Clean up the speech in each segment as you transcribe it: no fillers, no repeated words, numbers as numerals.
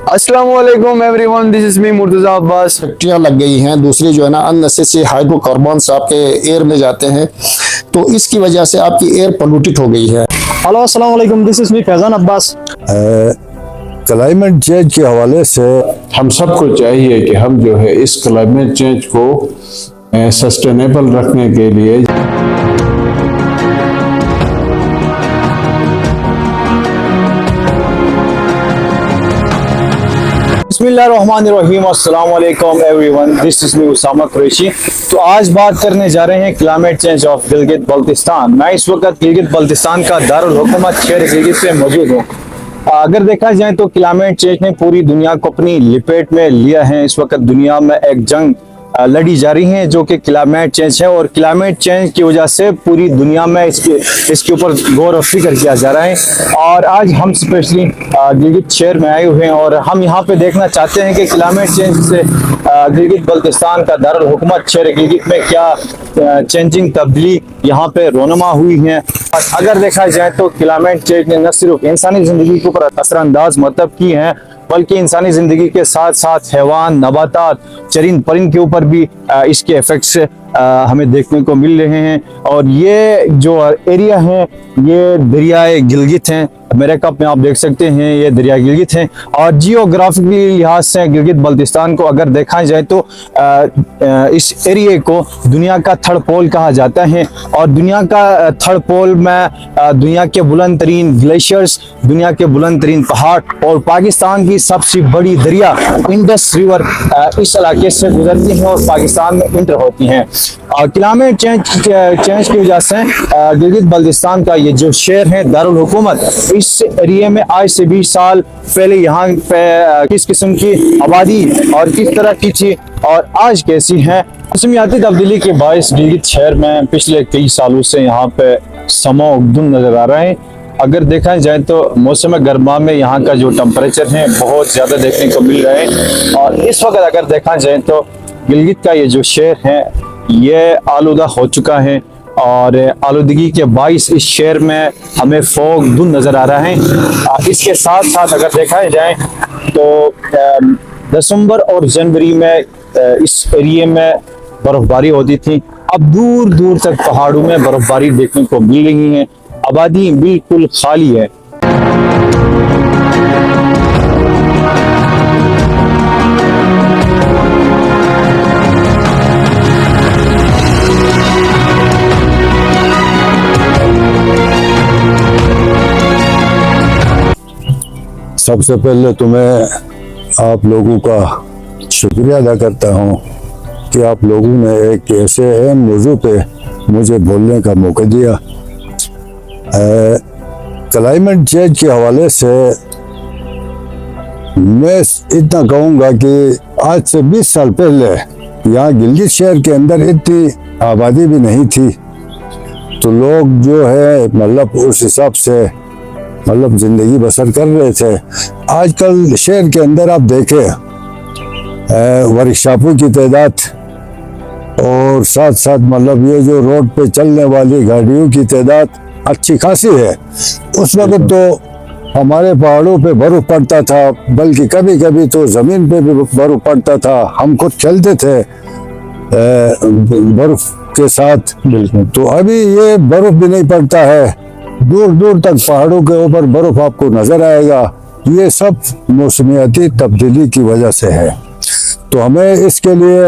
अस्सलाम वालेकुम everyone, this is मी मुर्तजा अब्बास। फैक्ट्रियाँ लग गई हैं, दूसरी जो है ना अननेसेसरी हाइड्रोकार्बन्स आपके एयर में जाते हैं, तो इसकी वजह से आपकी एयर पोल्यूटेड हो गई है। हेलो अस्सलाम वालेकुम, this is me Faizan Abbas. Climate change के हवाले से हम सबको चाहिए कि हम जो है इस क्लाइमेट चेंज को सस्टेनेबल रखने के लिए बिस्मिल्लाहिर्रहमानिर्रहीम, अस्सलाम वालेकुम everyone, this is me Usama Qureshi. तो आज बात करने जा रहे हैं climate change of Gilgit Baltistan. मैं इस वक्त गिलगित बल्तिस्तान का दारुल हुकूमत शहर गिलगित से मौजूद हूँ। अगर देखा जाए तो क्लाइमेट चेंज ने पूरी दुनिया को अपनी लिपेट में लिया है। इस वक्त दुनिया में एक जंग लड़ी जा रही है जो कि क्लाइमेट चेंज है, और क्लाइमेट चेंज की वजह से पूरी दुनिया में इसके ऊपर गौर और फिक्र किया जा रहा है। और आज हम स्पेशली गिलगित शहर में आए हुए हैं और हम यहाँ पे देखना चाहते हैं कि क्लाइमेट चेंज से गिलगित बल्तिस्तान का दारुल हुकूमत शहर गिलगित में क्या चेंजिंग तब्दीली यहाँ पे रोनमा हुई है। अगर देखा जाए तो क्लाइमेट चेंज ने न सिर्फ इंसानी जिंदगी के ऊपर असरअंदाज मतलब की है, बल्कि इंसानी जिंदगी के साथ साथ हैवान, नबातात, चरिंद परिंद के ऊपर भी इसके इफेक्ट्स हमें देखने को मिल रहे हैं। और ये जो एरिया है ये दरियाए गिलगित हैं। मेरे कप में आप देख सकते हैं ये दरिया गिलगित हैं। और जियोग्राफिकली लिहाज से गिलगित बल्तिस्तान को अगर देखा जाए तो इस एरिया को दुनिया का थर्ड पोल कहा जाता है। और दुनिया का थर्ड पोल में दुनिया के बुलंद तरीन ग्लेशियर्स, दुनिया के बुलंद तरीन पहाड़ और पाकिस्तान की सबसे बड़ी दरिया इंडस रिवर इस इलाके से गुजरती हैं और पाकिस्तान में इंटर होती हैं। क्लाइमेट चेंज की वजह से गिलगित बल्तिस्तान का ये जो शहर है दारुल हुकूमत, इस एरिया में आज से 20 साल पहले यहाँ पे किस किस्म की आबादी और किस तरह की थी और आज कैसी है। मौसमियाती तब्दीली के बायस गिलगित शहर में पिछले कई सालों से यहाँ पे समोगदुन नजर आ रहा है। अगर देखा जाए तो मौसम गर्मा में यहाँ का जो टेम्परेचर है बहुत ज़्यादा देखने को मिल रहा है। और इस वक्त अगर देखा जाए तो गिलगित का ये जो शहर है ये आलूदा हो चुका है और आलूदगी के बाइस इस शहर में हमें फॉग धुंध नज़र आ रहा है। इसके साथ साथ अगर देखा जाए तो दिसंबर और जनवरी में इस एरिए में बर्फबारी होती थी। अब दूर दूर तक पहाड़ों में बर्फबारी देखने को मिल रही है। आबादी बिल्कुल खाली है। सबसे पहले तो मैं आप लोगों का शुक्रिया अदा करता हूँ कि आप लोगों ने एक ऐसे अहम मौजू पे मुझे बोलने का मौका दिया। क्लाइमेट चेंज के हवाले से मैं इतना कहूँगा कि आज से 20 साल पहले यहाँ गिलगित शहर के अंदर इतनी आबादी भी नहीं थी, तो लोग जो है मतलब उस हिसाब से मतलब जिंदगी बसर कर रहे थे। आजकल शहर के अंदर आप देखें वर्कशॉपों की तादाद और साथ साथ मतलब ये जो रोड पे चलने वाली गाड़ियों की तादाद अच्छी खासी है। उस वक्त तो हमारे पहाड़ों पे बर्फ पड़ता था, बल्कि कभी कभी तो ज़मीन पे भी बर्फ पड़ता था। हम खुद चलते थे बर्फ के साथ। बिल्कुल। तो अभी ये बर्फ भी नहीं पड़ता है, दूर दूर तक पहाड़ों के ऊपर बर्फ आपको नजर आएगा। ये सब मौसमियाती तब्दीली की वजह से है। तो हमें इसके लिए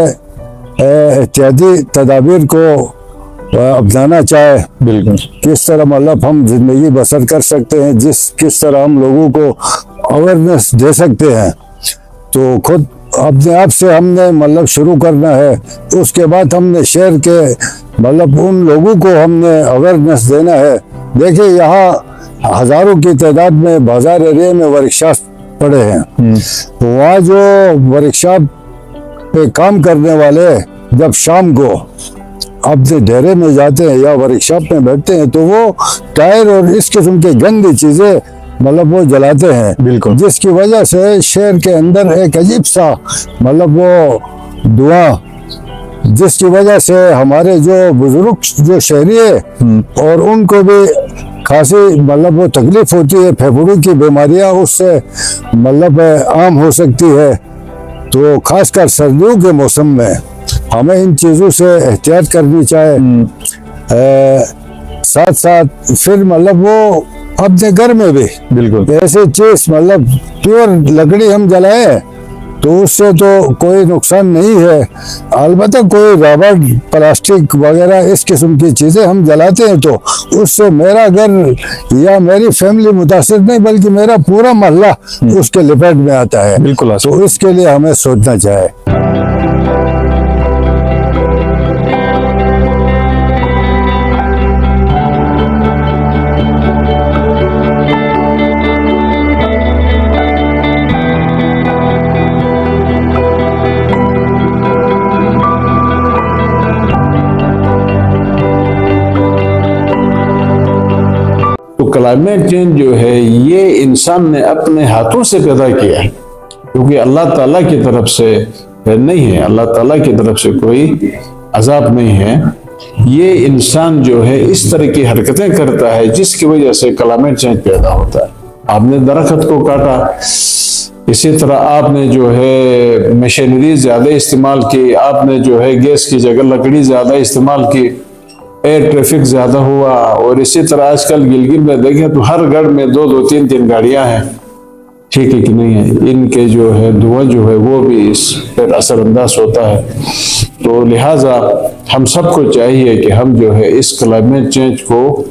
एहतियाती तदाबीर को अपनाना चाहे। बिल्कुल। किस तरह मतलब हम जिंदगी बसर कर सकते हैं, किस तरह हम लोगों को अवेयरनेस दे सकते हैं, तो खुद अपने आप से हमने मतलब शुरू करना है। उसके बाद हमने शहर के मतलब उन लोगों को हमने अवेयरनेस देना है। देखिए यहाँ हजारों की तादाद में बाजार एरिया में वर्कशॉप पड़े हैं। वहाँ जो वर्कशॉप पे काम करने वाले जब शाम को अपने डेरे में जाते हैं या वर्कशॉप में बैठते हैं तो वो टायर और इस किस्म के गंदी चीजें मतलब वो जलाते हैं। बिल्कुल। जिसकी वजह से शहर के अंदर एक अजीब सा मतलब वो धुआं, जिसकी वजह से हमारे जो बुजुर्ग जो शहरी है और उनको भी खांसी मतलब वो तकलीफ होती है, फेफड़ों की बीमारियां उससे मतलब आम हो सकती है। तो खासकर सर्दियों के मौसम में हमें इन चीज़ों से एहतियात करनी चाहिए। साथ साथ फिर मतलब वो अपने घर में भी बिल्कुल ऐसे चीज मतलब प्योर लकड़ी हम जलाएं तो उससे तो कोई नुकसान नहीं है। अलबत्ता कोई रबड़ प्लास्टिक वगैरह इस किस्म की चीज़ें हम जलाते हैं तो उससे मेरा घर या मेरी फैमिली मुतासिर नहीं बल्कि मेरा पूरा मोहल्ला उसके लिपेट में आता है। बिल्कुल तो इसके लिए हमें सोचना चाहिए। तो क्लाइमेट चेंज जो है ये इंसान ने अपने हाथों से पैदा किया है, क्योंकि अल्लाह ताला की तरफ से नहीं है, अल्लाह ताला की तरफ से कोई अजाब नहीं है। ये इंसान जो है इस तरह की हरकतें करता है जिसकी वजह से क्लाइमेट चेंज पैदा होता है। आपने दरख्त को काटा, इसी तरह आपने जो है मशीनरी ज्यादा इस्तेमाल की, आपने जो है गैस की जगह लकड़ी ज्यादा इस्तेमाल की, एयर ट्रैफिक ज्यादा हुआ। और इसी तरह आजकल गिलगित में देखें तो हर घर में दो दो तीन तीन गाड़ियां हैं, ठीक है कि नहीं है। इनके जो है धुआं जो है वो भी इस पर असरअंदाज होता है। तो लिहाजा हम सबको चाहिए कि हम जो है इस क्लाइमेट चेंज को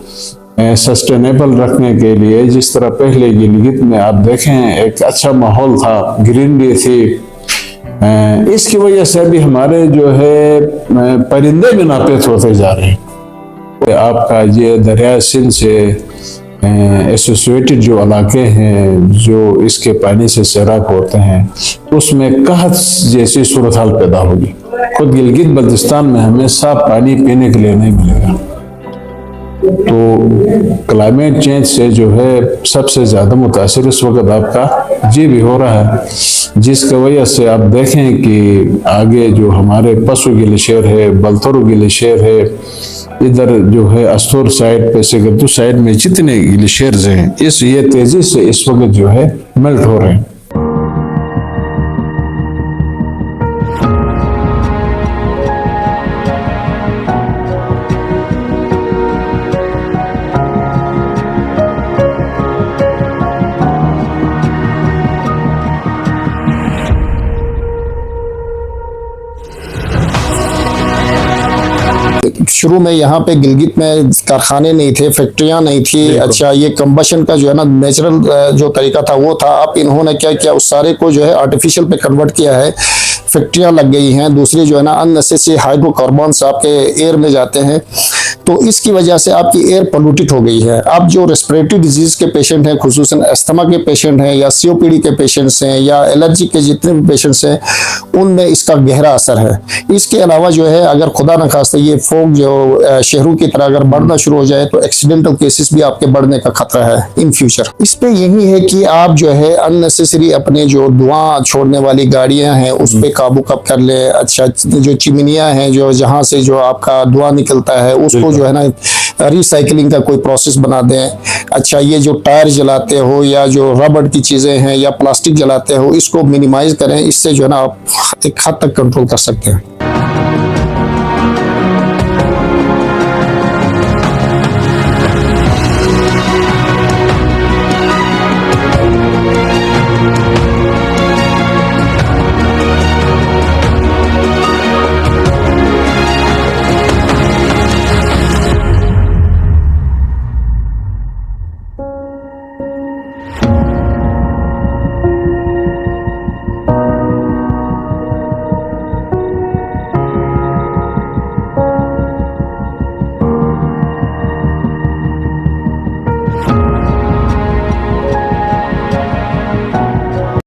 सस्टेनेबल रखने के लिए, जिस तरह पहले गिलगित में आप देखें एक अच्छा माहौल था, ग्रीनरी थी, इसकी वजह से भी हमारे जो है परिंदे भी नापीत होते जा रहे हैं। आपका ये दरिया सिंध से एसोसिएटेड जो इलाके हैं जो इसके पानी से सैराब होते हैं उसमें कहत जैसी सूरत हाल पैदा होगी। खुद गिलगित बल्तिस्तान में हमें साफ पानी पीने के लिए नहीं मिलेगा। तो क्लाइमेट चेंज से जो है सबसे ज़्यादा मुतासिर इस वक्त आपका जी भी हो रहा है, जिसकी वजह से आप देखें कि आगे जो हमारे पशु ग्लेशियर है, बलतोरो ग्लेशियर है, इधर जो है अस्तूर साइड पे सिगरदू साइड में जितने ग्लेशियर्स हैं ये तेजी से इस वक्त जो है मेल्ट हो रहे हैं। शुरू में यहाँ पे गिलगित में कारखाने नहीं थे, फैक्ट्रियाँ नहीं थी। अच्छा, ये कंबशन का जो है ना नेचुरल जो तरीका था वो था। अब इन्होंने क्या किया, उस सारे को जो है आर्टिफिशियल पे कन्वर्ट किया है। फैक्ट्रियाँ लग गई हैं, दूसरी जो है ना अननेसेसरी हाइड्रोकार्बन्स आपके एयर में जाते हैं, तो इसकी वजह से आपकी एयर पोल्यूटेड हो गई है। अब जो रेस्पिरेटरी डिजीज के पेशेंट हैं, खुसूसन अस्थमा के पेशेंट हैं या सीओपीडी के पेशेंट्स हैं या एलर्जी के जितने भी पेशेंट्स हैं, उनमें इसका गहरा असर है। इसके अलावा जो है अगर खुदा न खास्ता ये फोग जो शहरों की तरह अगर बढ़ना शुरू हो जाए तो एक्सीडेंटल केसेस भी आपके बढ़ने का खतरा है इन फ्यूचर। इस पे यही है कि आप जो है अननेसेसरी अपने जो धुआं छोड़ने वाली गाड़ियां हैं उस पे काबू कब कर ले। अच्छा, जो चिमनियां हैं जो जहां से जो आपका धुआं निकलता है उसको जो है ना रिसाइकलिंग का कोई प्रोसेस बना दें। अच्छा, ये जो टायर जलाते हो या जो रबड़ की चीजें हैं या प्लास्टिक जलाते हो इसको मिनिमाइज करें, इससे जो है ना आप एक हद तक कंट्रोल कर सकते हैं।